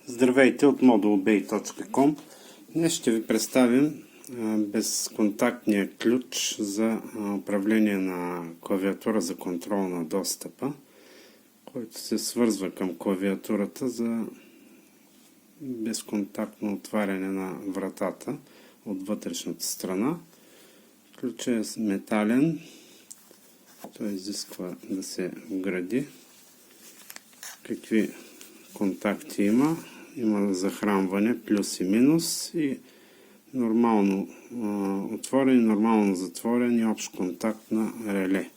Здравейте от modulbay.com. Днес ще ви представим безконтактния ключ за управление на клавиатура за контрол на достъпа, който се свързва към клавиатурата за безконтактно отваряне на вратата от вътрешната страна. Ключът е метален, той изисква да се вгради. Какви контакти има? Има захранване, плюс и минус, и нормално отворен, нормално затворен и общ контакт на реле.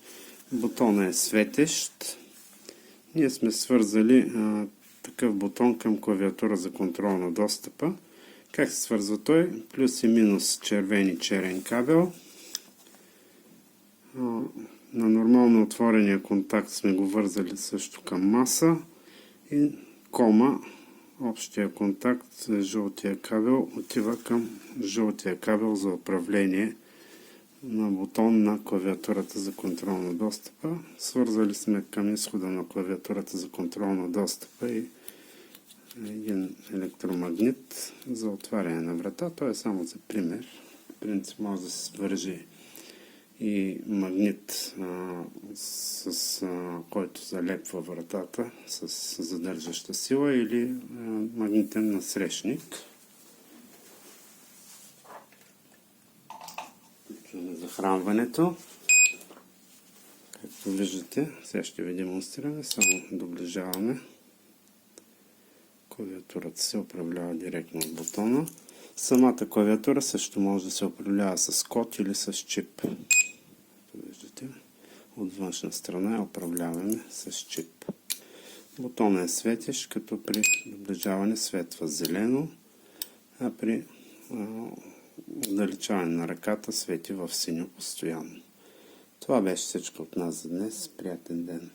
Бутонът е светещ. Ние сме свързали такъв бутон към клавиатура за контрол на достъпа. Как се свързва той? Плюс и минус червен и черен кабел. На нормално отворения контакт сме го вързали също към маса и кома, общия контакт, жълтия кабел отива към жълтия кабел за управление на бутон на клавиатурата за контрол на достъпа. Свързали сме към изхода на клавиатурата за контрол на достъпа и един електромагнит за отваряне на врата. Това е само за пример. В принцип може да се свържи и магнит, който залепва вратата с задържаща сила, или магнитен насрещник. Включваме захранването. Както виждате, сега ще ви демонстрираме, само доближаваме. Клавиатурата се управлява директно от бутона. Самата клавиатура също може да се управлява с код или с чип. Виждате, от външна страна управляваме с чип. Бутонът е светещ, като при доближаване светва зелено, а при отдалечаване на ръката свети в синьо постоянно. Това беше всичко от нас за днес. Приятен ден!